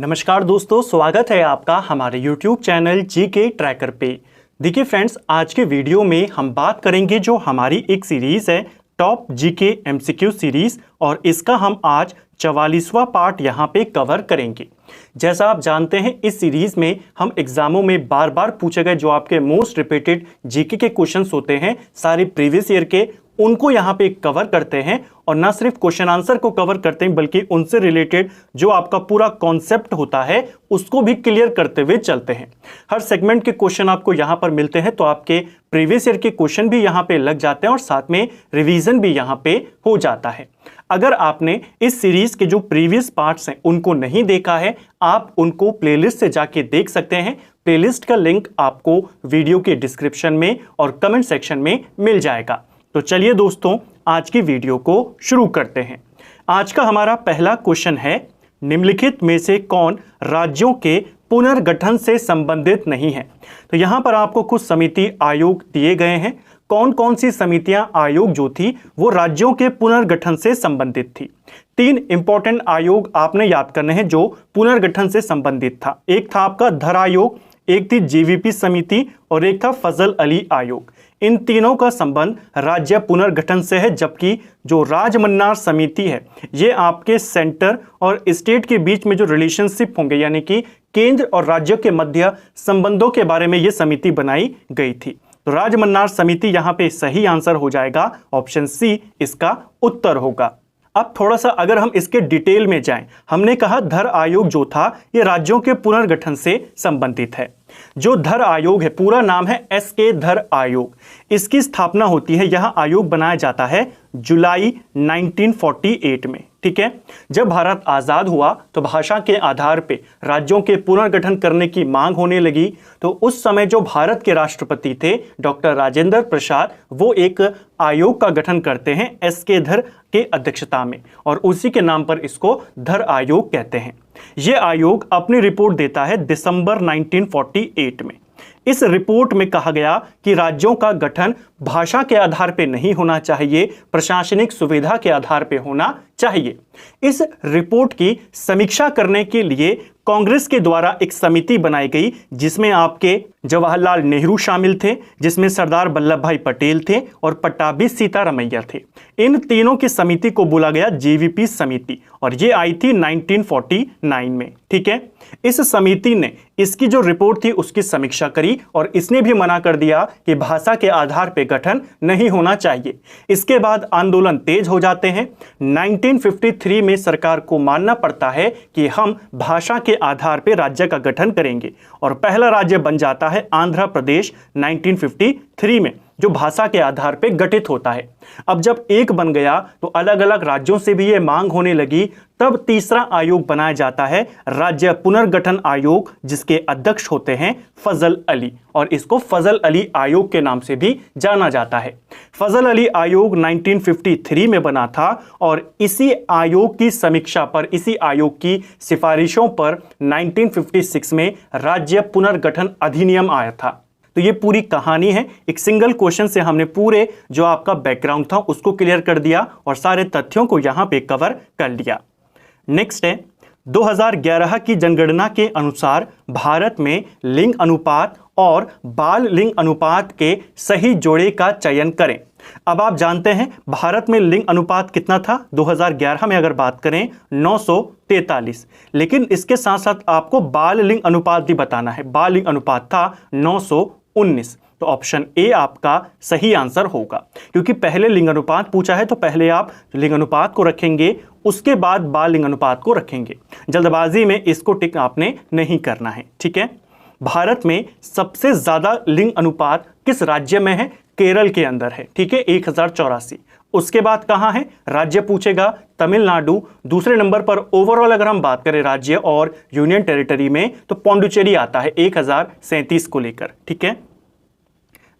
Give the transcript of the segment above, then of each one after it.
नमस्कार दोस्तों, स्वागत है आपका हमारे YouTube चैनल जीके ट्रैकर पे। देखिए फ्रेंड्स, आज के वीडियो में हम बात करेंगे जो हमारी एक सीरीज है टॉप जीके एमसीक्यू सीरीज, और इसका हम आज 44वां पार्ट यहाँ पे कवर करेंगे। जैसा आप जानते हैं, इस सीरीज में हम एग्जामों में बार बार पूछे गए जो आपके मोस्ट रिपीटेड जीके के क्वेश्चंस होते हैं सारे प्रीवियस ईयर के, उनको यहाँ पे कवर करते हैं। और ना सिर्फ क्वेश्चन आंसर को कवर करते हैं बल्कि उनसे रिलेटेड जो आपका पूरा कॉन्सेप्ट होता है उसको भी क्लियर करते हुए चलते हैं। हर सेगमेंट के क्वेश्चन आपको यहाँ पर मिलते हैं, तो आपके प्रीवियस ईयर के क्वेश्चन भी यहाँ पे लग जाते हैं और साथ में रिवीजन भी यहाँ पे हो जाता है। अगर आपने इस सीरीज के जो प्रीवियस पार्ट्स हैं उनको नहीं देखा है, आप उनको प्लेलिस्ट से जाके देख सकते हैं। प्लेलिस्ट का लिंक आपको वीडियो के डिस्क्रिप्शन में और कमेंट सेक्शन में मिल जाएगा। तो चलिए दोस्तों, आज की वीडियो को शुरू करते हैं। आज का हमारा पहला क्वेश्चन है, निम्नलिखित में से कौन राज्यों के पुनर्गठन से संबंधित नहीं है। तो यहां पर आपको कुछ समिति आयोग दिए गए हैं। कौन कौन सी समितियां आयोग जो थी वो राज्यों के पुनर्गठन से संबंधित थी। 3 इंपॉर्टेंट आयोग आपने याद करने हैं जो पुनर्गठन से संबंधित था। एक था आपका धर आयोग, एक थी जीवीपी समिति और एक था फजल अली आयोग। इन तीनों का संबंध राज्य पुनर्गठन से है, जबकि जो राजमन्नार समिति है ये आपके सेंटर और स्टेट के बीच में जो रिलेशनशिप होंगे, यानी कि केंद्र और राज्यों के मध्य संबंधों के बारे में ये समिति बनाई गई थी। तो राजमन्नार समिति यहाँ पे सही आंसर हो जाएगा, ऑप्शन सी इसका उत्तर होगा। अब थोड़ा सा अगर हम इसके डिटेल में जाएं, हमने कहा धर आयोग जो था ये राज्यों के पुनर्गठन से संबंधित है। जो धर आयोग है, पूरा नाम है एसके धर आयोग। इसकी स्थापना होती है, यह आयोग बनाया जाता है जुलाई 1948 में। ठीक है, जब भारत आजाद हुआ तो भाषा के आधार पे राज्यों के पुनर्गठन करने की मांग होने लगी। तो उस समय जो भारत के राष्ट्रपति थे डॉक्टर राजेंद्र प्रसाद, वो एक आयोग का गठन करते हैं एसके धर के अध्यक्षता में, और उसी के नाम पर इसको धर आयोग कहते हैं। यह आयोग अपनी रिपोर्ट देता है दिसंबर 1948 में। इस रिपोर्ट में कहा गया कि राज्यों का गठन भाषा के आधार पर नहीं होना चाहिए, प्रशासनिक सुविधा के आधार पर होना चाहिए। इस रिपोर्ट की समीक्षा करने के लिए कांग्रेस के द्वारा एक समिति बनाई गई, जिसमें आपके जवाहरलाल नेहरू शामिल थे, जिसमें सरदार वल्लभ भाई पटेल थे और पट्टाभी सीतारमैया थे। इन तीनों की समिति को बोला गया जीवीपी समिति, और ये आई थी 1949 में। ठीक है, इस समिति ने इसकी जो रिपोर्ट थी उसकी समीक्षा करी और इसने भी मना कर दिया कि भाषा के आधार पर गठन नहीं होना चाहिए। इसके बाद आंदोलन तेज हो जाते हैं। 1953 में सरकार को मानना पड़ता है कि हम भाषा के आधार पर राज्य का गठन करेंगे, और पहला राज्य बन जाता है आंध्र प्रदेश 1953 में, जो भाषा के आधार पर गठित होता है। अब जब एक बन गया तो अलग अलग राज्यों से भी ये मांग होने लगी। तब तीसरा आयोग बनाया जाता है राज्य पुनर्गठन आयोग, जिसके अध्यक्ष होते हैं फजल अली, और इसको फजल अली आयोग के नाम से भी जाना जाता है। फजल अली आयोग 1953 में बना था, और इसी आयोग की समीक्षा पर, इसी आयोग की सिफारिशों पर 1956 में राज्य पुनर्गठन अधिनियम आया था। तो ये पूरी कहानी है। एक सिंगल क्वेश्चन से हमने पूरे जो आपका बैकग्राउंड था उसको क्लियर कर दिया और सारे तथ्यों को यहां पे कवर कर लिया। नेक्स्ट है, 2011 की जनगणना के अनुसार भारत में लिंग अनुपात और बाल लिंग अनुपात के सही जोड़े का चयन करें। अब आप जानते हैं भारत में लिंग अनुपात कितना था 2011 में, अगर बात करें 943, लेकिन इसके साथ साथ आपको बाल लिंग अनुपात भी बताना है। बाल लिंग अनुपात था 919, तो ऑप्शन ए आपका सही आंसर होगा, क्योंकि पहले लिंग अनुपात पूछा है तो पहले आप लिंग अनुपात को रखेंगे, उसके बाद बाल लिंग अनुपात को रखेंगे। जल्दबाजी में इसको टिक आपने नहीं करना है। ठीक है, भारत में सबसे ज्यादा लिंग अनुपात किस राज्य में है? केरल के अंदर है। ठीक है, 1084। उसके बाद कहां है? राज्य पूछेगा तमिलनाडु। दूसरे नंबर पर ओवरऑल अगर हम बात करें राज्य और यूनियन टेरिटरी में, तो पौंडुचेरी आता है 1037 को लेकर। ठीक है,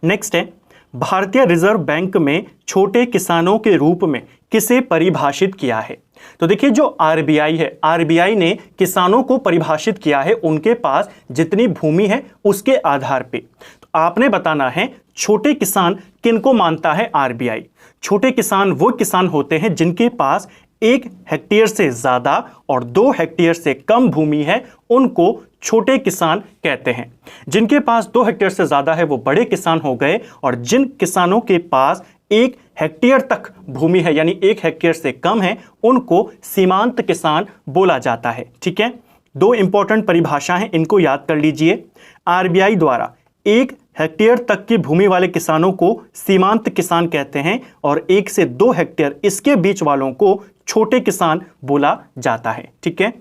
नेक्स्ट है, भारतीय रिजर्व बैंक में छोटे किसानों के रूप में किसे परिभाषित किया है? तो देखिए, जो आरबीआई है, आरबीआई ने किसानों को परिभाषित किया है उनके पास जितनी भूमि है उसके आधार पे। तो आपने बताना है छोटे किसान किनको मानता है आरबीआई। छोटे किसान वो किसान होते हैं जिनके पास 1 हेक्टेयर से ज़्यादा और 2 हेक्टेयर से कम भूमि है उनको छोटे किसान कहते हैं। जिनके पास 2 हेक्टेयर से ज़्यादा है वो बड़े किसान हो गए, और जिन किसानों के पास 1 हेक्टेयर तक भूमि है यानी 1 हेक्टेयर से कम है उनको सीमांत किसान बोला जाता है। ठीक है, 2 इंपॉर्टेंट परिभाषा हैं, इनको याद कर लीजिए। आरबीआई द्वारा 1 हेक्टेयर तक की भूमि वाले किसानों को सीमांत किसान कहते हैं और 1 से 2 हेक्टेयर इसके बीच वालों को छोटे किसान बोला जाता है। ठीक है,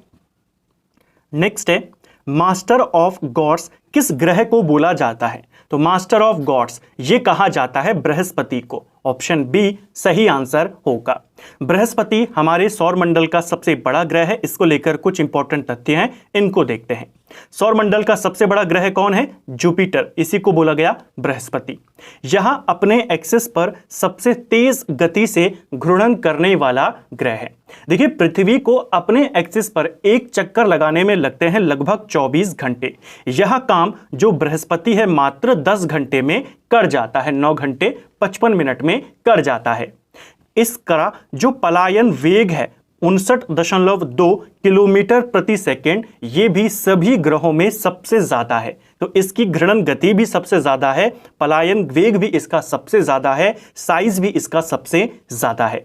नेक्स्ट है मास्टर ऑफ गॉड्स किस ग्रह को बोला जाता है? तो मास्टर ऑफ गॉड्स ये कहा जाता है बृहस्पति को। ऑप्शन बी सही आंसर होगा। बृहस्पति हमारे सौर मंडल का सबसे बड़ा ग्रह है। इसको लेकर कुछ इंपॉर्टेंट तथ्य हैं, इनको देखते हैं। सौर मंडल का सबसे बड़ा ग्रह कौन है? जुपिटर, इसी को बोला गया बृहस्पति। यह अपने एक्सिस पर सबसे तेज गति से घूर्णन करने वाला ग्रह है। देखिए, पृथ्वी को अपने एक्सिस पर एक चक्कर लगाने में लगते हैं लगभग 24 घंटे। यह काम जो बृहस्पति है मात्र 10 घंटे में कर जाता है, 9 घंटे 55 मिनट में कर जाता है। इसका जो पलायन वेग है 59.2 किलोमीटर प्रति सेकेंड, ये भी सभी ग्रहों में सबसे ज्यादा है। तो इसकी घूर्णन गति भी सबसे ज्यादा है, पलायन वेग भी इसका सबसे ज्यादा है, साइज भी इसका सबसे ज्यादा है।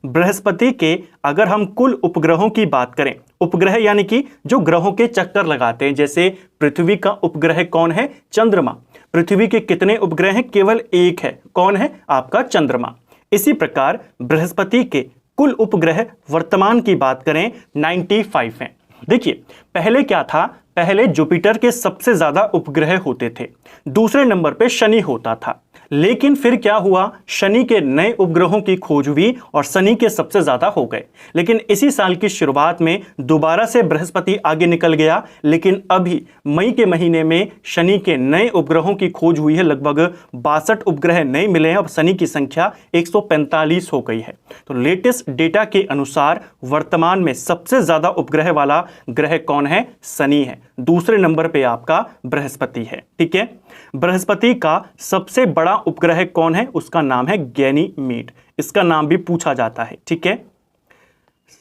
बृहस्पति के अगर हम कुल उपग्रहों की बात करें, उपग्रह यानी कि जो ग्रहों के चक्कर लगाते हैं, जैसे पृथ्वी का उपग्रह कौन है? चंद्रमा। पृथ्वी के कितने उपग्रह हैं? केवल एक है। कौन है? आपका चंद्रमा। इसी प्रकार बृहस्पति के कुल उपग्रह वर्तमान की बात करें 95 हैं। देखिए, पहले क्या था? पहले जुपिटर के सबसे ज्यादा उपग्रह होते थे, दूसरे नंबर पे शनि होता था। लेकिन फिर क्या हुआ? शनि के नए उपग्रहों की खोज हुई और शनि के सबसे ज्यादा हो गए। लेकिन इसी साल की शुरुआत में दोबारा से बृहस्पति आगे निकल गया। लेकिन अभी मई के महीने में शनि के नए उपग्रहों की खोज हुई है, लगभग 62 उपग्रह नए मिले हैं। अब शनि की संख्या 145 हो गई है। तो लेटेस्ट डेटा के अनुसार वर्तमान में सबसे ज्यादा उपग्रह वाला ग्रह कौन है? शनि है। दूसरे नंबर पे आपका बृहस्पति है। ठीक है, बृहस्पति का सबसे बड़ा उपग्रह कौन है? उसका नाम है गैनीमीड। इसका नाम भी पूछा जाता है। ठीक है,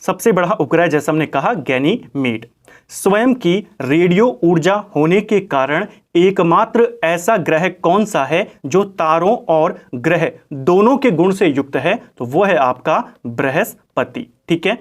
सबसे बड़ा उपग्रह जैसा हमने कहा गैनीमीड। स्वयं की रेडियो ऊर्जा होने के कारण एकमात्र ऐसा ग्रह कौन सा है जो तारों और ग्रह दोनों के गुण से युक्त है? तो वो है आपका बृहस्पति। ठीक है,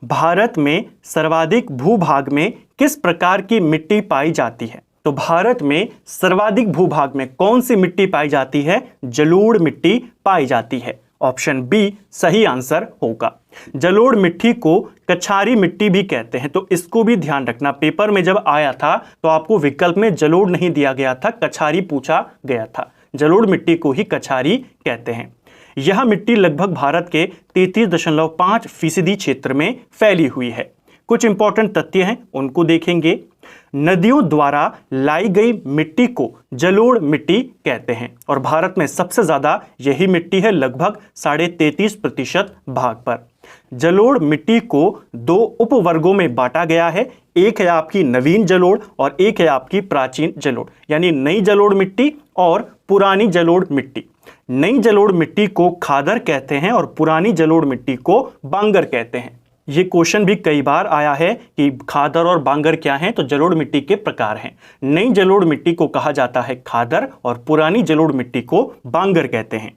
भारत में सर्वाधिक भूभाग में किस प्रकार की मिट्टी पाई जाती है? तो भारत में सर्वाधिक भूभाग में कौन सी मिट्टी पाई जाती है? जलोढ़ मिट्टी पाई जाती है। ऑप्शन बी सही आंसर होगा। जलोढ़ मिट्टी को कछारी मिट्टी भी कहते हैं, तो इसको भी ध्यान रखना। पेपर में जब आया था तो आपको विकल्प में जलोढ़ नहीं दिया गया था, कछारी पूछा गया था। जलोढ़ मिट्टी को ही कछारी कहते हैं। यह मिट्टी लगभग भारत के 33.5% क्षेत्र में फैली हुई है। कुछ इंपॉर्टेंट तथ्य हैं, उनको देखेंगे। नदियों द्वारा लाई गई मिट्टी को जलोढ़ मिट्टी कहते हैं और भारत में सबसे ज्यादा यही मिट्टी है, लगभग 33.5% भाग पर। जलोढ़ मिट्टी को 2 उपवर्गों में बांटा गया है। एक है आपकी नवीन जलोढ़ और एक है आपकी प्राचीन जलोढ़, यानी नई जलोढ़ मिट्टी और पुरानी जलोढ़ मिट्टी। नई जलोढ़ मिट्टी को खादर कहते हैं और पुरानी जलोढ़ मिट्टी को बांगर कहते हैं। ये क्वेश्चन भी कई बार आया है कि खादर और बांगर क्या हैं? तो जलोढ़ मिट्टी के प्रकार हैं। नई जलोढ़ मिट्टी को कहा जाता है खादर और पुरानी जलोढ़ मिट्टी को बांगर कहते हैं।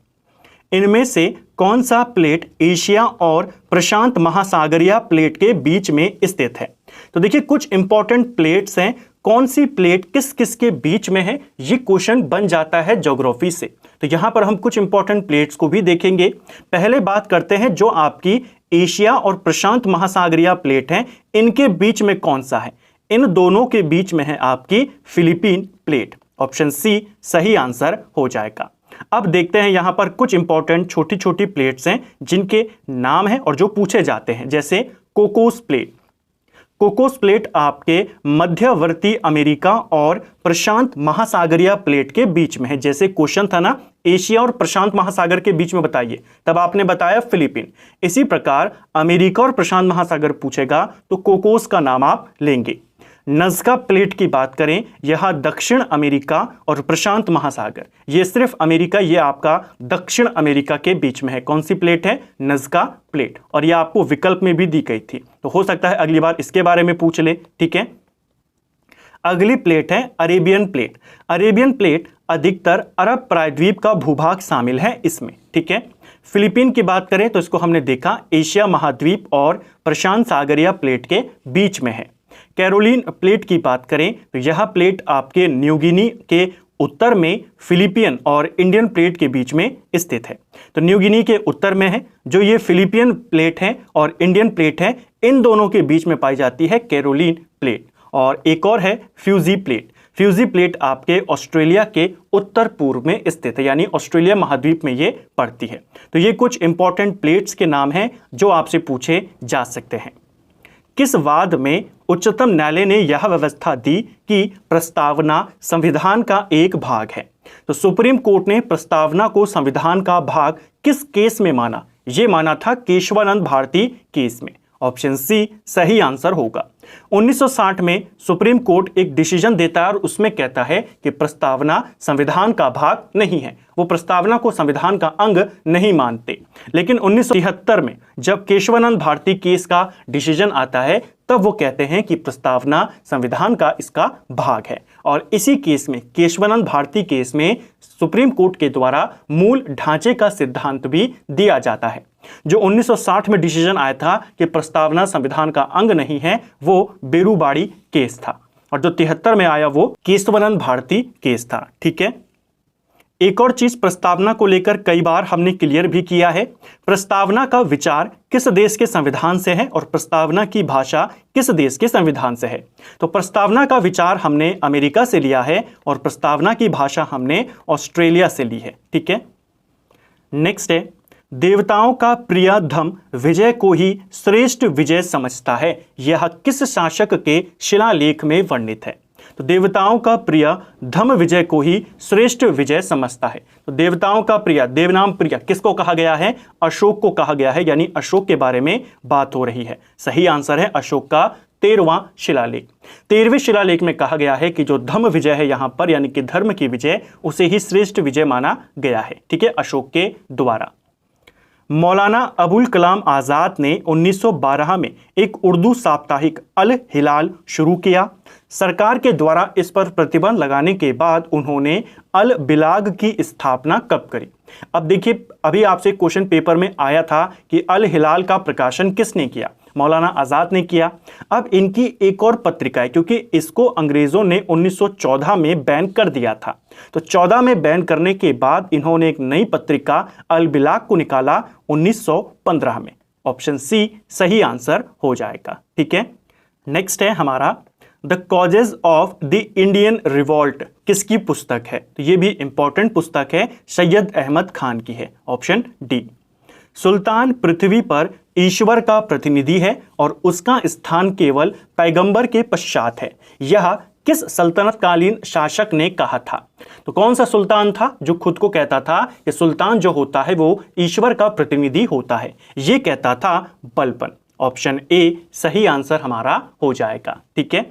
इनमें से कौन सा प्लेट एशिया और प्रशांत महासागरीय प्लेट के बीच में स्थित है? तो देखिए, कुछ इंपॉर्टेंट प्लेट्स हैं। कौन सी प्लेट किस किस के बीच में है, ये क्वेश्चन बन जाता है ज्योग्राफी से। तो यहां पर हम कुछ इंपॉर्टेंट प्लेट्स को भी देखेंगे। पहले बात करते हैं जो आपकी एशिया और प्रशांत महासागरीय प्लेट हैं, इनके बीच में कौन सा है? इन दोनों के बीच में है आपकी फिलीपीन प्लेट। ऑप्शन सी सही आंसर हो जाएगा। अब देखते हैं यहां पर कुछ इंपॉर्टेंट छोटी छोटी प्लेट्स हैं जिनके नाम हैं और जो पूछे जाते हैं, जैसे कोकोस प्लेट। कोकोस प्लेट आपके मध्यवर्ती अमेरिका और प्रशांत महासागरीय प्लेट के बीच में है। जैसे क्वेश्चन था ना, एशिया और प्रशांत महासागर के बीच में बताइए, तब आपने बताया फिलीपीन। इसी प्रकार अमेरिका और प्रशांत महासागर पूछेगा तो कोकोस का नाम आप लेंगे। नज़का प्लेट की बात करें, यह दक्षिण अमेरिका और प्रशांत महासागर, ये सिर्फ अमेरिका, ये आपका दक्षिण अमेरिका के बीच में है। कौन सी प्लेट है? नज़का प्लेट। और यह आपको विकल्प में भी दी गई थी, तो हो सकता है अगली बार इसके बारे में पूछ ले। ठीक है, अगली प्लेट है अरेबियन प्लेट। अरेबियन प्लेट अधिकतर अरब प्रायद्वीप का भूभाग शामिल है इसमें। ठीक है, फिलीपीन की बात करें तो इसको हमने देखा एशिया महाद्वीप और प्रशांत सागरीय प्लेट के बीच में है। कैरोलिन प्लेट की बात करें तो यह प्लेट आपके न्यू गिनी के उत्तर में फिलीपियन और इंडियन प्लेट के बीच में स्थित है। तो न्यू गिनी के उत्तर में है, जो ये फिलीपियन प्लेट है और इंडियन प्लेट है, इन दोनों के बीच में पाई जाती है कैरोलिन प्लेट। और एक और है फ्यूजी प्लेट। फ्यूजी प्लेट आपके ऑस्ट्रेलिया के उत्तर पूर्व में स्थित है, यानी ऑस्ट्रेलिया महाद्वीप में ये पड़ती है। तो ये कुछ इंपॉर्टेंट प्लेट्स के नाम हैं जो आपसे पूछे जा सकते हैं। किस वाद में उच्चतम न्यायालय ने यह व्यवस्था दी कि प्रस्तावना संविधान का एक भाग है? तो सुप्रीम कोर्ट ने प्रस्तावना को संविधान का भाग किस केस में माना? यह माना था केशवानंद भारती केस में। ऑप्शन सी सही आंसर होगा। 1960 में सुप्रीम कोर्ट एक डिसीजन देता है और उसमें कहता है कि प्रस्तावना संविधान का भाग नहीं है, वो प्रस्तावना को संविधान का अंग नहीं मानते। लेकिन 1973 में जब केशवानंद भारती केस का डिसीजन आता है, तब वो कहते हैं कि प्रस्तावना संविधान का इसका भाग है। और इसी केस में, केशवानंद भारती केस में, सुप्रीम कोर्ट के द्वारा मूल ढांचे का सिद्धांत भी दिया जाता है। जो 1960 में डिसीजन आया था कि प्रस्तावना संविधान का अंग नहीं है, वो बेरुबाड़ी केस था, और जो 73 में आया वो केशवानंद भारती केस था। ठीक है, एक और चीज प्रस्तावना को लेकर कई बार हमने क्लियर भी किया है। प्रस्तावना का विचार किस देश के संविधान से है और प्रस्तावना की भाषा किस देश के संविधान से है? तो प्रस्तावना का विचार हमने अमेरिका से लिया है और प्रस्तावना की भाषा हमने ऑस्ट्रेलिया से ली है। ठीक है, नेक्स्ट है, देवताओं का प्रिय धम विजय को ही श्रेष्ठ विजय समझता है, यह किस शासक के शिलालेख में वर्णित है? तो देवताओं का प्रिय धम विजय को ही श्रेष्ठ विजय समझता है। तो देवताओं का प्रिय, देवनाम प्रिय किसको कहा गया है? अशोक को कहा गया है, यानी अशोक के बारे में बात हो रही है। सही आंसर है अशोक का 13वां शिलालेख। 13वें शिलालेख में कहा गया है कि जो धम विजय है यहां पर, यानी कि धर्म की विजय, उसे ही श्रेष्ठ विजय माना गया है। ठीक है, अशोक के द्वारा। मौलाना अबुल कलाम आज़ाद ने 1912 में एक उर्दू साप्ताहिक अल हिलाल शुरू किया। सरकार के द्वारा इस पर प्रतिबंध लगाने के बाद उन्होंने अल बिलाग की स्थापना कब करी? अब देखिए, अभी आपसे क्वेश्चन पेपर में आया था कि अल हिलाल का प्रकाशन किसने किया? मौलाना आज़ाद ने किया। अब इनकी एक और पत्रिका है, क्योंकि इसको अंग्रेज़ों ने 1914 में बैन कर दिया था। तो 14 में बैन करने के बाद इन्होंने एक नई पत्रिका अल बिलाग को निकाला 1915 में। ऑप्शन सी सही आंसर हो जाएगा। ठीक है, नेक्स्ट है हमारा the causes of the Indian revolt किसकी पुस्तक है? तो ये भी इंपॉर्टेंट पुस्तक है, सैयद अहमद खान की है। Option D. सुल्तान पृथ्वी पर ईश्वर का प्रतिनिधि है और उसका स्थान केवल पैगंबर के पश्चात है, यह किस सल्तनतकालीन शासक ने कहा था? तो कौन सा सुल्तान था जो खुद को कहता था कि सुल्तान जो होता है वो ईश्वर का प्रतिनिधि होता है? ये कहता था बलबन। ऑप्शन ए सही आंसर हमारा हो जाएगा। ठीक है,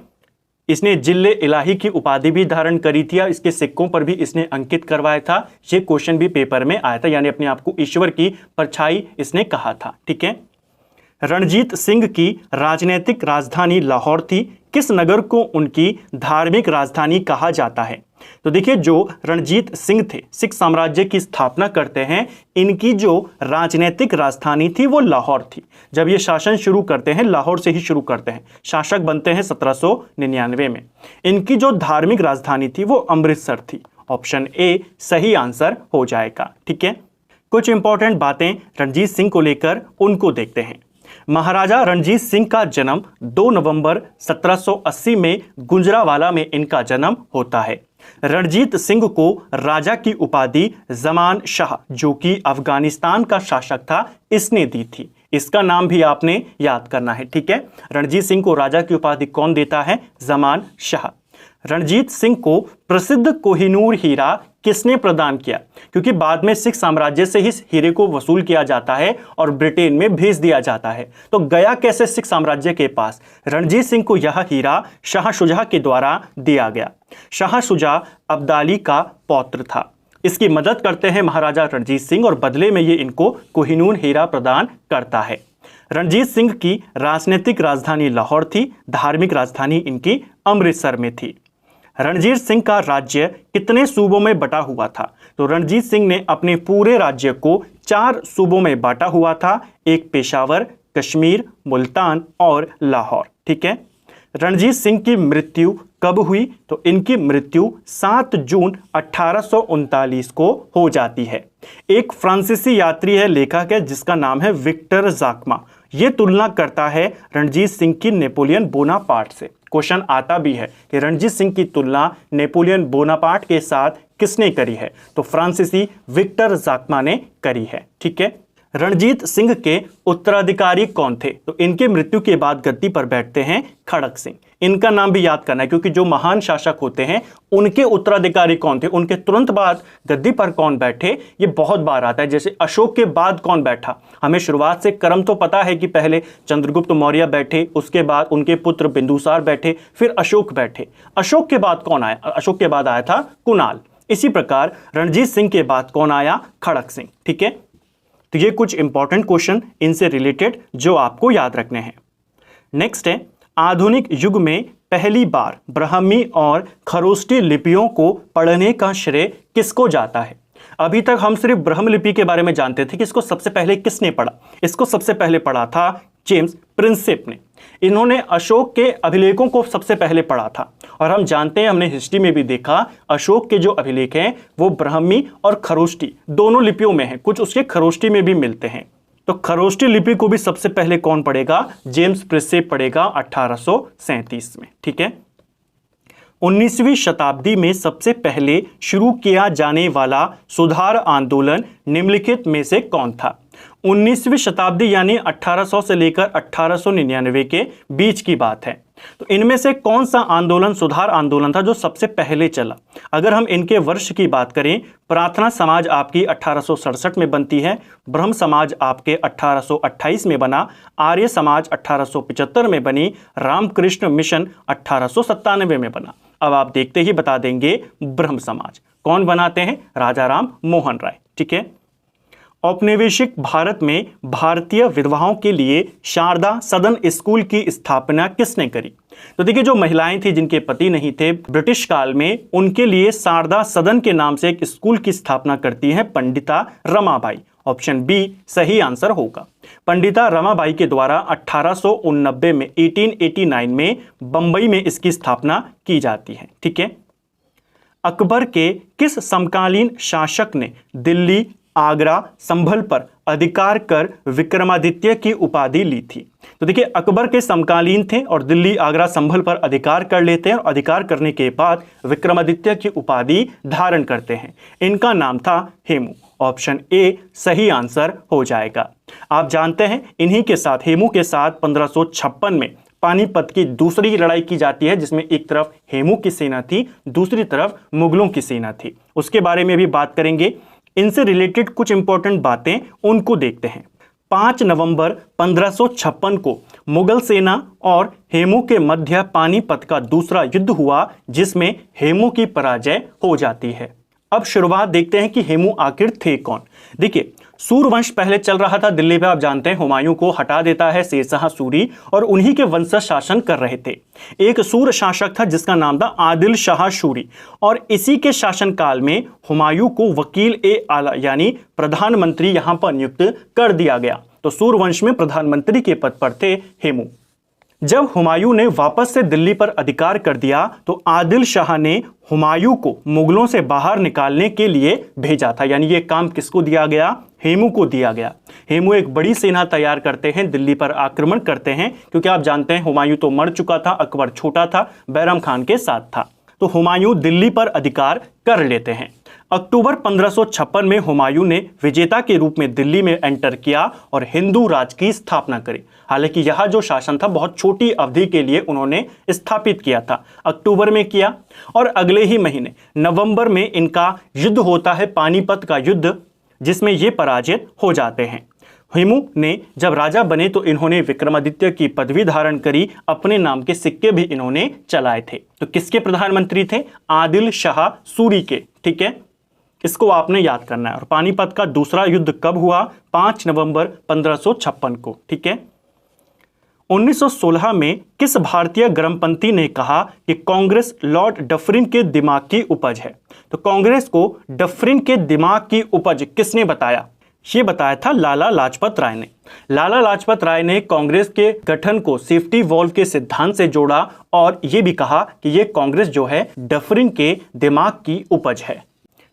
इसने जिल्ले इलाही की उपाधि भी धारण करी थी, इसके सिक्कों पर भी इसने अंकित करवाया था। ये क्वेश्चन भी पेपर में आया था, यानी अपने आप को ईश्वर की परछाई इसने कहा था। ठीक है, रणजीत सिंह की राजनीतिक राजधानी लाहौर थी, किस नगर को उनकी धार्मिक राजधानी कहा जाता है? तो देखिए, जो रणजीत सिंह थे, सिख साम्राज्य की स्थापना करते हैं, इनकी जो राजनीतिक राजधानी थी वो लाहौर थी। जब ये शासन शुरू करते हैं लाहौर से ही शुरू करते हैं, शासक बनते हैं 1799 में। इनकी जो धार्मिक राजधानी थी वो अमृतसर थी। ऑप्शन ए सही आंसर हो जाएगा। ठीक है, कुछ इंपॉर्टेंट बातें रणजीत सिंह को लेकर उनको देखते हैं। महाराजा रणजीत सिंह का जन्म 2 नवंबर 1780 में गुजरावाला में इनका जन्म होता है। रणजीत सिंह को राजा की उपाधि जमान शाह, जो कि अफगानिस्तान का शासक था, इसने दी थी। इसका नाम भी आपने याद करना है। ठीक है, रणजीत सिंह को राजा की उपाधि कौन देता है? जमान शाह। रणजीत सिंह को प्रसिद्ध कोहिनूर हीरा किसने प्रदान किया? क्योंकि बाद में सिख साम्राज्य से ही हीरे को वसूल किया जाता है और ब्रिटेन में भेज दिया जाता है। तो गया कैसे सिख साम्राज्य के पास? रणजीत सिंह को यह हीरा शाह शुजा के द्वारा दिया गया। शाह शुजा अब्दाली का पौत्र था। इसकी मदद करते हैं महाराजा रणजीत सिंह और बदले में ये इनको कोहिनूर हीरा प्रदान करता है। रणजीत सिंह की राजनीतिक राजधानी लाहौर थी, धार्मिक राजधानी इनकी अमृतसर में थी। रणजीत सिंह का राज्य कितने सूबों में बटा हुआ था? तो रणजीत सिंह ने अपने पूरे राज्य को 4 सूबों में बांटा हुआ था, एक पेशावर, कश्मीर, मुल्तान और लाहौर। ठीक है। रणजीत सिंह की मृत्यु कब हुई? तो इनकी मृत्यु 7 जून 1839 को हो जाती है। एक फ्रांसीसी यात्री है, लेखक है, जिसका नाम है विक्टर जाकमा। यह तुलना करता है रणजीत सिंह की नेपोलियन बोनापार्ट से। क्वेश्चन आता भी है कि रणजीत सिंह की तुलना नेपोलियन बोनापार्ट के साथ किसने करी है? तो फ्रांसीसी विक्टर जाकमा ने करी है। ठीक है। रणजीत सिंह के उत्तराधिकारी कौन थे? तो इनके मृत्यु के बाद गद्दी पर बैठते हैं खड़क सिंह। इनका नाम भी याद करना है, क्योंकि जो महान शासक होते हैं उनके उत्तराधिकारी कौन थे, उनके तुरंत बाद गद्दी पर कौन बैठे, ये बहुत बार आता है। जैसे अशोक के बाद कौन बैठा, हमें शुरुआत से क्रम तो पता है कि पहले चंद्रगुप्त मौर्य बैठे, उसके बाद उनके पुत्र बिंदुसार बैठे, फिर अशोक बैठे। अशोक के बाद कौन आया? अशोक के बाद आया था कुणाल। इसी प्रकार रणजीत सिंह के बाद कौन आया? खड़क सिंह। ठीक है। तो ये कुछ इंपॉर्टेंट क्वेश्चन इनसे रिलेटेड जो आपको याद रखने हैं। नेक्स्ट है, आधुनिक युग में पहली बार ब्राह्मी और खरोष्टी लिपियों को पढ़ने का श्रेय किसको जाता है? अभी तक हम सिर्फ ब्राह्मी लिपि के बारे में जानते थे कि इसको सबसे पहले किसने पढ़ा। इसको सबसे पहले पढ़ा था जेम्स प्रिंसेप ने। इन्होंने अशोक के अभिलेखों को सबसे पहले पढ़ा था और हम जानते हैं, हमने हिस्ट्री में भी देखा, अशोक के जो अभिलेख हैं वो ब्राह्मी और खरोष्टी दोनों लिपियों में हैं, कुछ उसके खरोष्टी में भी मिलते हैं। तो खरोष्टी लिपि को भी सबसे पहले कौन पढ़ेगा? जेम्स प्रिंसेप पढ़ेगा 1837 में। ठीक है। 19वीं शताब्दी में सबसे पहले शुरू किया जाने वाला सुधार आंदोलन निम्नलिखित में से कौन था? 19वीं शताब्दी यानी 1800 से लेकर 1899 के बीच की बात है। तो इनमें से कौन सा आंदोलन सुधार आंदोलन था जो सबसे पहले चला? अगर हम इनके वर्ष की बात करें, प्रार्थना समाज आपकी 1867 में बनती है, ब्रह्म समाज आपके 1828 में बना, आर्य समाज 1875 में बनी, रामकृष्ण मिशन 1897 में बना। अब आप देखते ही बता देंगे ब्रह्म समाज कौन बनाते हैं? राजा राम मोहन राय। ठीक है। औपनिवेशिक भारत में भारतीय विधवाओं के लिए शारदा सदन स्कूल की स्थापना किसने करी? तो देखिए, जो महिलाएं थी जिनके पति नहीं थे ब्रिटिश काल में, उनके लिए शारदा सदन के नाम से एक स्कूल की स्थापना करती हैं पंडिता रमाबाई। ऑप्शन बी सही आंसर होगा। पंडिता रमाबाई के द्वारा 1889 में 1889 में बंबई में इसकी स्थापना की जाती है। ठीक है। अकबर के किस समकालीन शासक ने दिल्ली, आगरा, संभल पर अधिकार कर विक्रमादित्य की उपाधि ली थी? तो देखिए, अकबर के समकालीन थे और दिल्ली, आगरा, संभल पर अधिकार कर लेते हैं और अधिकार करने के बाद विक्रमादित्य की उपाधि धारण करते हैं। इनका नाम था हेमू। ऑप्शन ए सही आंसर हो जाएगा। आप जानते हैं, इन्हीं के साथ, हेमू के साथ 1556 में पानीपत की दूसरी लड़ाई की जाती है, जिसमें एक तरफ हेमू की सेना थी, दूसरी तरफ मुगलों की सेना थी। उसके बारे में भी बात करेंगे। इनसे रिलेटेड कुछ इंपॉर्टेंट बातें उनको देखते हैं। 5 नवंबर 1556 को मुगल सेना और हेमू के मध्य पानीपत का दूसरा युद्ध हुआ, जिसमें हेमू की पराजय हो जाती है। अब शुरुआत देखते हैं कि हेमू आखिर थे कौन। देखिए, सूरवंश पहले चल रहा था दिल्ली पे, आप जानते हैं, हुमायूं को हटा देता है शेरशाह सूरी और उन्हीं के वंशज शासन कर रहे थे। एक सूर शासक था जिसका नाम था आदिल शाह सूरी, और इसी के शासन काल में हुमायूं को वकील ए आला यानी प्रधानमंत्री यहां पर नियुक्त कर दिया गया। तो सूरवंश में प्रधानमंत्री के पद पर थे हेमू। जब हुमायूं ने वापस से दिल्ली पर अधिकार कर दिया तो आदिल शाह ने हुमायूं को मुगलों से बाहर निकालने के लिए भेजा था, यानी ये काम किसको दिया गया? हेमू को दिया गया। हेमू एक बड़ी सेना तैयार करते हैं, दिल्ली पर आक्रमण करते हैं, क्योंकि आप जानते हैं हुमायूं तो मर चुका था, अकबर छोटा था, बैरम खान के साथ था। तो हुमायूं दिल्ली पर अधिकार कर लेते हैं। अक्टूबर 1556 में हुमायूं ने विजेता के रूप में दिल्ली में एंटर किया और हिंदू राज की स्थापना करी। हालांकि यह जो शासन था बहुत छोटी अवधि के लिए उन्होंने स्थापित किया था, अक्टूबर में किया और अगले ही महीने नवंबर में इनका युद्ध होता है, पानीपत का युद्ध, जिसमें ये पराजित हो जाते हैं। हुमायूं ने जब राजा बने तो इन्होंने विक्रमादित्य की पदवी धारण करी, अपने नाम के सिक्के भी इन्होंने चलाए थे। तो किसके प्रधानमंत्री थे? आदिल शाह सूरी के। ठीक है, इसको आपने याद करना है। और पानीपत का दूसरा युद्ध कब हुआ? 5 नवंबर 1556 को। ठीक है, 1916 में किस भारतीय ग्रमपंथी ने कहा कि कांग्रेस लॉर्ड डफरिन के दिमाग की उपज है? तो कांग्रेस को डफरिन के दिमाग की उपज किसने बताया? ये बताया था लाला लाजपत राय ने। लाला लाजपत राय ने कांग्रेस के गठन को सेफ्टी वॉल्व के सिद्धांत से जोड़ा और ये भी कहा कि ये कांग्रेस जो है डफरिन के दिमाग की उपज है।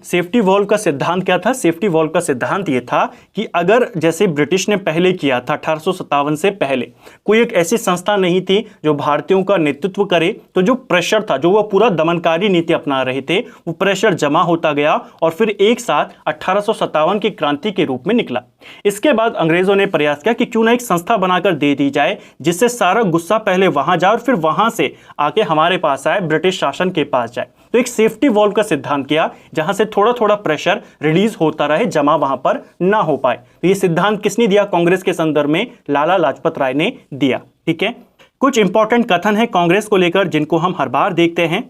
सेफ्टी वॉल्व का सिद्धांत क्या था? सेफ्टी वॉल्व का सिद्धांत ये था कि अगर जैसे ब्रिटिश ने पहले किया था 1857 से पहले, कोई एक ऐसी संस्था नहीं थी जो भारतीयों का नेतृत्व करे, तो जो प्रेशर था, जो वो पूरा दमनकारी नीति अपना रहे थे, वो प्रेशर जमा होता गया और फिर एक साथ 1857 की क्रांति के रूप में निकला। इसके बाद अंग्रेजों ने प्रयास किया कि क्यों ना एक संस्था बनाकर दे दी जाए जिससे सारा गुस्सा पहले वहां जाए और फिर वहां से आके हमारे पास आए, ब्रिटिश शासन के पास जाए। तो एक सेफ्टी वॉल्व का सिद्धांत किया जहां से थोड़ा थोड़ा प्रेशर रिलीज होता रहे, जमा वहां पर ना हो पाए। तो ये सिद्धांत किसने दिया कांग्रेस के संदर्भ में? लाला लाजपत राय ने दिया। ठीक है, कुछ इंपॉर्टेंट कथन है कांग्रेस को लेकर जिनको हम हर बार देखते हैं।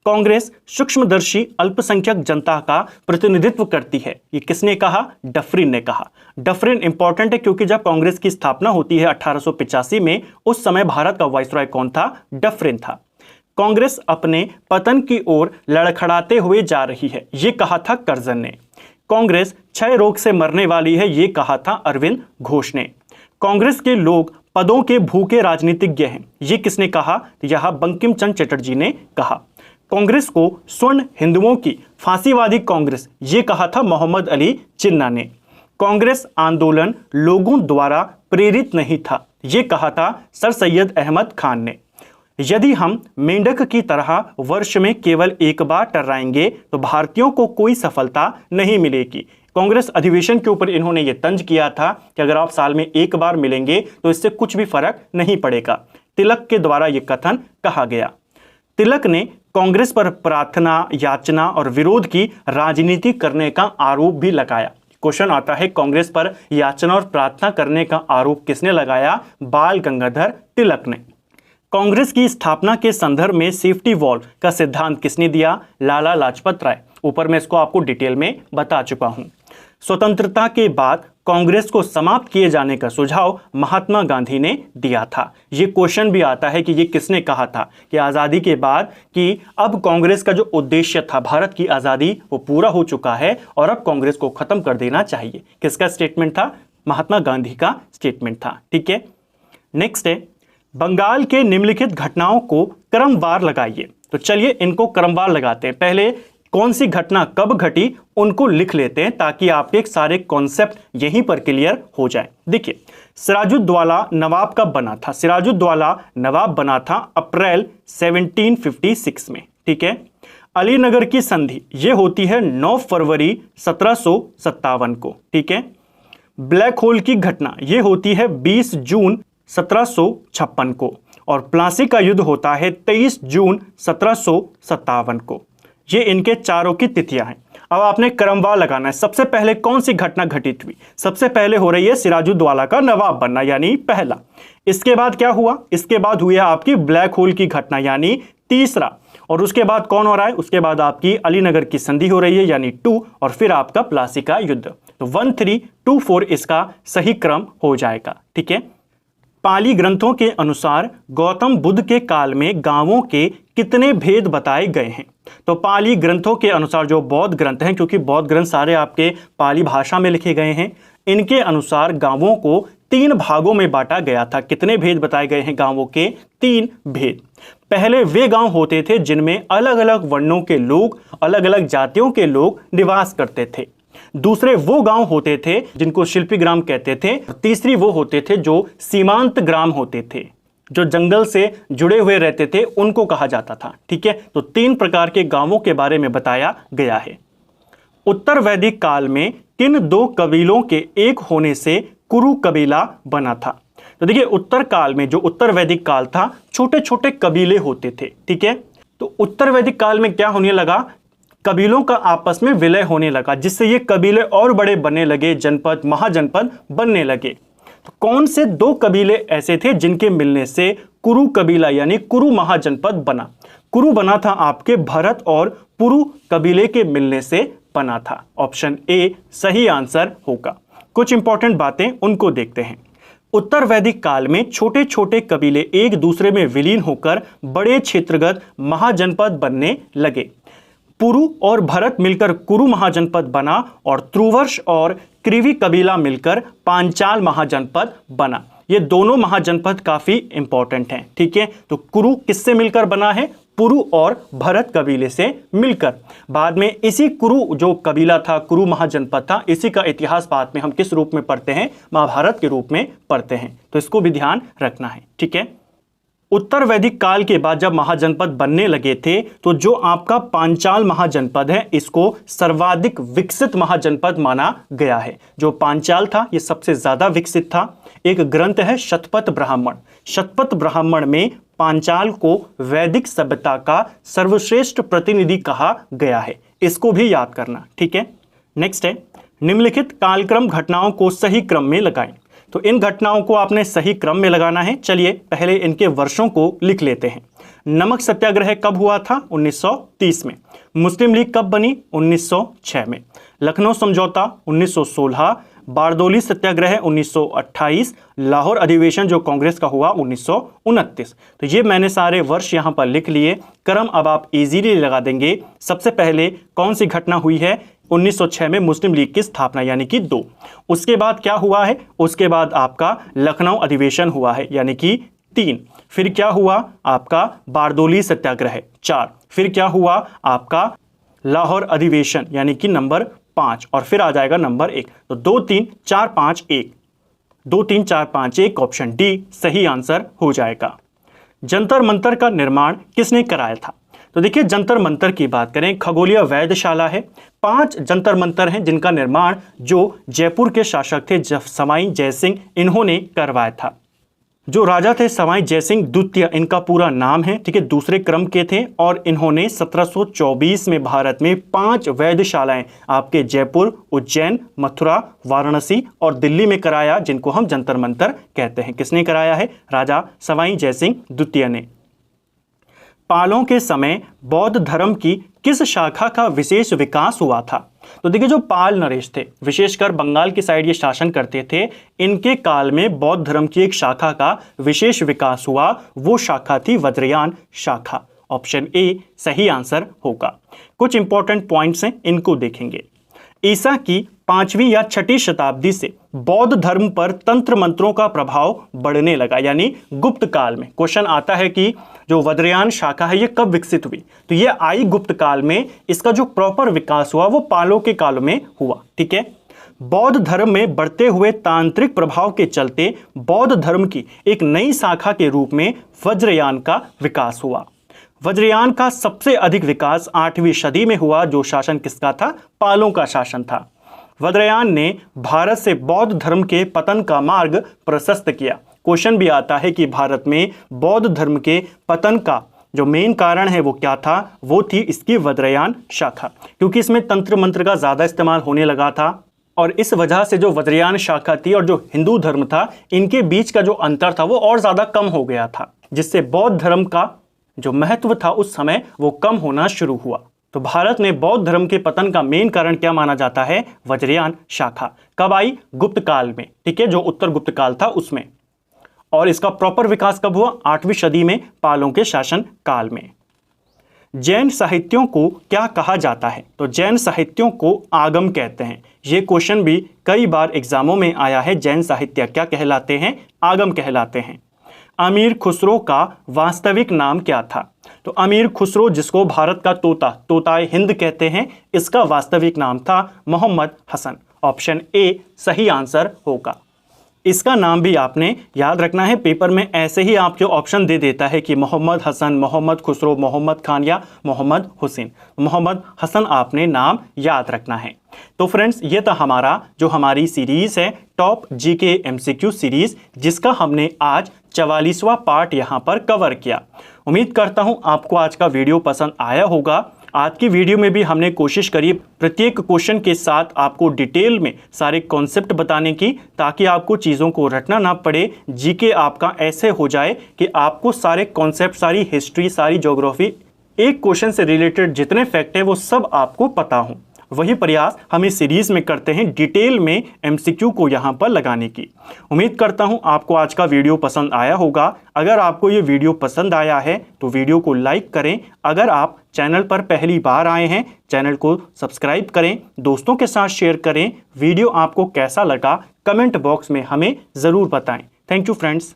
कांग्रेस सूक्ष्मदर्शी अल्पसंख्यक जनता का प्रतिनिधित्व करती है। ये किसने कहा? डफरिन ने कहा। डफरिन इंपॉर्टेंट है क्योंकि जब कांग्रेस की स्थापना होती है 1885 में, उस समय भारत का वाइसरॉय कौन था? डफरिन था। कांग्रेस अपने पतन की ओर लड़खड़ाते हुए जा रही है, ये कहा था कर्जन ने। कांग्रेस क्षय रोग से मरने वाली है, ये कहा था अरविंद घोष ने। कांग्रेस के लोग पदों के भूखे राजनीतिज्ञ हैं, ये किसने कहा? यह बंकिम चंद्र चटर्जी ने कहा। कांग्रेस को स्वर्ण हिंदुओं की फांसीवादी कांग्रेस, ये कहा था मोहम्मद अली जिन्ना ने। कांग्रेस आंदोलन लोगों द्वारा प्रेरित नहीं था, ये कहा था सर सैयद अहमद खान ने। यदि हम मेंढक की तरह वर्ष में केवल एक बार टर्राएंगे तो भारतीयों को कोई सफलता नहीं मिलेगी। कांग्रेस अधिवेशन के ऊपर इन्होंने ये तंज किया था कि अगर आप साल में एक बार मिलेंगे तो इससे कुछ भी फर्क नहीं पड़ेगा। तिलक के द्वारा यह कथन कहा गया। तिलक ने कांग्रेस पर प्रार्थना, याचना और विरोध की राजनीति करने का आरोप भी लगाया। क्वेश्चन आता है, कांग्रेस पर याचना और प्रार्थना करने का आरोप किसने लगाया? बाल गंगाधर तिलक ने। कांग्रेस की स्थापना के संदर्भ में सेफ्टी वॉल्व का सिद्धांत किसने दिया? लाला लाजपत राय। ऊपर मैं इसको आपको डिटेल में बता चुका हूं। स्वतंत्रता के बाद कांग्रेस को समाप्त किए जाने का सुझाव महात्मा गांधी ने दिया था। ये क्वेश्चन भी आता है कि ये किसने कहा था कि आज़ादी के बाद कि अब कांग्रेस का जो उद्देश्य था, भारत की आज़ादी, वो पूरा हो चुका है और अब कांग्रेस को खत्म कर देना चाहिए। किसका स्टेटमेंट था? महात्मा गांधी का स्टेटमेंट था। ठीक है, नेक्स्ट है, बंगाल के निम्नलिखित घटनाओं को क्रमवार लगाइए। तो चलिए इनको क्रमवार लगाते हैं। पहले कौन सी घटना कब घटी उनको लिख लेते हैं ताकि आपके सारे कॉन्सेप्ट यहीं पर क्लियर हो जाए। देखिए, सिराजुद्दौला नवाब कब बना था? सिराजुद्दौला नवाब बना था अप्रैल 1756 में। ठीक है, अलीनगर की संधि ये होती है 9 फरवरी 1757 को। ठीक है, ब्लैक होल की घटना ये होती है 20 जून 1756 को और प्लासी का युद्ध होता है 23 जून 1757 को। ये इनके चारों की तिथियां हैं। अब आपने क्रमवार लगाना है। सबसे पहले कौन सी घटना घटित हुई? सबसे पहले हो रही है सिराजुद्दौला का नवाब बनना, यानी पहला। इसके बाद क्या हुआ? इसके बाद हुई है आपकी ब्लैक होल की घटना, यानी तीसरा। और उसके बाद कौन हो रहा है? उसके बाद आपकी अलीनगर की संधि हो रही है, यानी 2, और फिर आपका प्लासी का युद्ध। तो 1, 3, 2, 4 इसका सही क्रम हो जाएगा। ठीक है, पाली ग्रंथों के अनुसार गौतम बुद्ध के काल में गांवों के कितने भेद बताए गए हैं? तो पाली ग्रंथों के अनुसार, जो बौद्ध ग्रंथ हैं, क्योंकि बौद्ध ग्रंथ सारे आपके पाली भाषा में लिखे गए हैं, इनके अनुसार गांवों को 3 भागों में बांटा गया था। कितने भेद बताए गए हैं गांवों के? 3 भेद। पहले वे गांव होते थे जिनमें अलग अलग वर्णों के लोग, अलग अलग जातियों के लोग निवास करते थे। दूसरे वो गांव होते थे जिनको शिल्पी ग्राम कहते थे। तीसरी वो होते थे जो सीमांत ग्राम होते थे, जो जंगल से जुड़े हुए रहते थे, उनको कहा जाता था। ठीक है, तो 3 प्रकार के गांवों के बारे में बताया गया है। उत्तर वैदिक काल में किन दो कबीलों के एक होने से कुरु कबीला बना था? तो देखिए, उत्तर काल में, जो उत्तर वैदिक काल था, छोटे छोटे कबीले होते थे, ठीक है। तो उत्तर वैदिक काल में क्या होने लगा, कबीलों का आपस में विलय होने लगा, जिससे ये कबीले और बड़े बनने लगे, जनपद महाजनपद बनने लगे। तो कौन से दो कबीले ऐसे थे जिनके मिलने से कुरु कबीला यानी कुरु महाजनपद बना? कुरु बना था आपके भरत और पुरु कबीले के मिलने से बना था। ऑप्शन ए सही आंसर होगा। कुछ इंपॉर्टेंट बातें उनको देखते हैं। उत्तर वैदिक काल में छोटे छोटे कबीले एक दूसरे में विलीन होकर बड़े क्षेत्रगत महाजनपद बनने लगे। पुरु और भरत मिलकर कुरु महाजनपद बना और त्रुवर्ष और क्रिवी कबीला मिलकर पांचाल महाजनपद बना। ये दोनों महाजनपद काफी इंपॉर्टेंट हैं, ठीक है। तो कुरु किससे मिलकर बना है? पुरु और भरत कबीले से मिलकर। बाद में इसी कुरु जो कबीला था, कुरु महाजनपद था, इसी का इतिहास बाद में हम किस रूप में पढ़ते हैं? महाभारत के रूप में पढ़ते हैं। तो इसको भी ध्यान रखना है, ठीक है। उत्तर वैदिक काल के बाद जब महाजनपद बनने लगे थे, तो जो आपका पांचाल महाजनपद है, इसको सर्वाधिक विकसित महाजनपद माना गया है। जो पांचाल था, ये सबसे ज्यादा विकसित था। एक ग्रंथ है शतपथ ब्राह्मण। शतपथ ब्राह्मण में पांचाल को वैदिक सभ्यता का सर्वश्रेष्ठ प्रतिनिधि कहा गया है। इसको भी याद करना, ठीक है। नेक्स्ट है, निम्नलिखित कालक्रम घटनाओं को सही क्रम में लगाएं। तो इन घटनाओं को आपने सही क्रम में लगाना है। चलिए पहले इनके वर्षों को लिख लेते हैं। नमक सत्याग्रह कब हुआ था? 1930 में। मुस्लिम लीग कब बनी? 1906 में। लखनऊ समझौता 1916। बारदोली सत्याग्रह 1928। लाहौर अधिवेशन जो कांग्रेस का हुआ 1929। तो ये मैंने सारे वर्ष यहाँ पर लिख लिए। क्रम अब आप इजीली लगा देंगे। सबसे पहले कौन सी घटना हुई है? 1906 में मुस्लिम लीग की स्थापना यानी कि 2। उसके बाद क्या हुआ है? उसके बाद आपका लखनऊ अधिवेशन हुआ है यानी कि 3। फिर क्या हुआ? आपका बारदोली सत्याग्रह 4। फिर क्या हुआ? आपका लाहौर अधिवेशन यानी कि नंबर 5। और फिर आ जाएगा नंबर 1। तो 2 3 4 5 1, 2 3 4 5 1, ऑप्शन डी सही आंसर हो जाएगा। जंतर मंतर का निर्माण किसने कराया था? तो देखिए, जंतर मंतर की बात करें, खगोलीय वैधशाला है। 5 जंतर मंतर हैं जिनका निर्माण जो जयपुर के शासक थे सवाई जयसिंह, इन्होंने करवाया था। जो राजा थे सवाई जयसिंह द्वितीय, इनका पूरा नाम है, ठीक है, दूसरे क्रम के थे। और इन्होंने 1724 में भारत में 5 वैधशालाएं आपके जयपुर, उज्जैन, मथुरा, वाराणसी और दिल्ली में कराया, जिनको हम जंतर मंतर कहते हैं। किसने कराया है? राजा सवाई जयसिंह द्वितीय ने। पालों के समय बौद्ध धर्म की किस शाखा का विशेष विकास हुआ था? तो देखिए, जो पाल नरेश थे, विशेषकर बंगाल की साइड ये शासन करते थे, इनके काल में बौद्ध धर्म की एक शाखा का विशेष विकास हुआ। वो शाखा थी वज्रयान शाखा। ऑप्शन ए सही आंसर होगा। कुछ इंपॉर्टेंट पॉइंट्स हैं, इनको देखेंगे। ईसा की 5वीं या 6ठी शताब्दी से बौद्ध धर्म पर तंत्र मंत्रों का प्रभाव बढ़ने लगा, यानी गुप्त काल में। क्वेश्चन आता है कि जो वज्रयान शाखा है ये कब विकसित हुई? तो ये आई गुप्त काल में। इसका जो प्रॉपर विकास हुआ वो पालों के काल में हुआ, ठीक है। बौद्ध धर्म में बढ़ते हुए तांत्रिक प्रभाव के चलते बौद्ध धर्म की एक नई शाखा के रूप में वज्रयान का विकास हुआ। वज्रयान का सबसे अधिक विकास 8वीं सदी में हुआ। जो शासन किसका था? पालों का शासन था। वज्रयान ने भारत से बौद्ध धर्म के पतन का मार्ग प्रशस्त किया। क्वेश्चन भी आता है कि भारत में बौद्ध धर्म के पतन का जो मेन कारण है वो क्या था? वो थी इसकी वज्रयान शाखा, क्योंकि इसमें तंत्र मंत्र का ज्यादा इस्तेमाल होने लगा था। और इस वजह से जो वज्रयान शाखा थी और जो हिंदू धर्म था, इनके बीच का जो अंतर था वो और ज्यादा कम हो गया था, जिससे बौद्ध धर्म का जो महत्व था उस समय वो कम होना शुरू हुआ। तो भारत में बौद्ध धर्म के पतन का मेन कारण क्या माना जाता है? वज्रयान शाखा। कब आई? गुप्त काल में, ठीक है, जो उत्तर गुप्त काल था उसमें। और इसका प्रॉपर विकास कब हुआ? 8वीं सदी में, पालों के शासन काल में। जैन साहित्यों को क्या कहा जाता है? तो जैन साहित्यों को आगम कहते हैं। ये क्वेश्चन भी कई बार एग्जामों में आया है। जैन साहित्य क्या कहलाते हैं? आगम कहलाते हैं। अमीर खुसरो का वास्तविक नाम क्या था? तो अमीर खुसरो, जिसको भारत का तोताए हिंद कहते हैं, इसका वास्तविक नाम था मोहम्मद हसन। ऑप्शन ए सही आंसर होगा। इसका नाम भी आपने याद रखना है। पेपर में ऐसे ही आपके ऑप्शन दे देता है कि मोहम्मद हसन, मोहम्मद खुसरो, मोहम्मद खान या मोहम्मद हुसैन। मोहम्मद हसन आपने नाम याद रखना है। तो फ्रेंड्स, ये था हमारी सीरीज है टॉप जीके एमसीक्यू सीरीज, जिसका हमने आज 44वां पार्ट यहां पर कवर किया। उम्मीद करता हूं आपको आज का वीडियो पसंद आया होगा। आज की वीडियो में भी हमने कोशिश करी प्रत्येक क्वेश्चन के साथ आपको डिटेल में सारे कॉन्सेप्ट बताने की, ताकि आपको चीज़ों को रटना ना पड़े। जीके आपका ऐसे हो जाए कि आपको सारे कॉन्सेप्ट, सारी हिस्ट्री, सारी ज्योग्राफी, एक क्वेश्चन से रिलेटेड जितने फैक्ट है वो सब आपको पता हो। वही प्रयास हम इस सीरीज में करते हैं, डिटेल में एमसीक्यू को यहाँ पर लगाने की। उम्मीद करता हूँ आपको आज का वीडियो पसंद आया होगा। अगर आपको ये वीडियो पसंद आया है तो वीडियो को लाइक करें। अगर आप चैनल पर पहली बार आए हैं, चैनल को सब्सक्राइब करें, दोस्तों के साथ शेयर करें। वीडियो आपको कैसा लगा कमेंट बॉक्स में हमें ज़रूर बताएं। Thank you friends.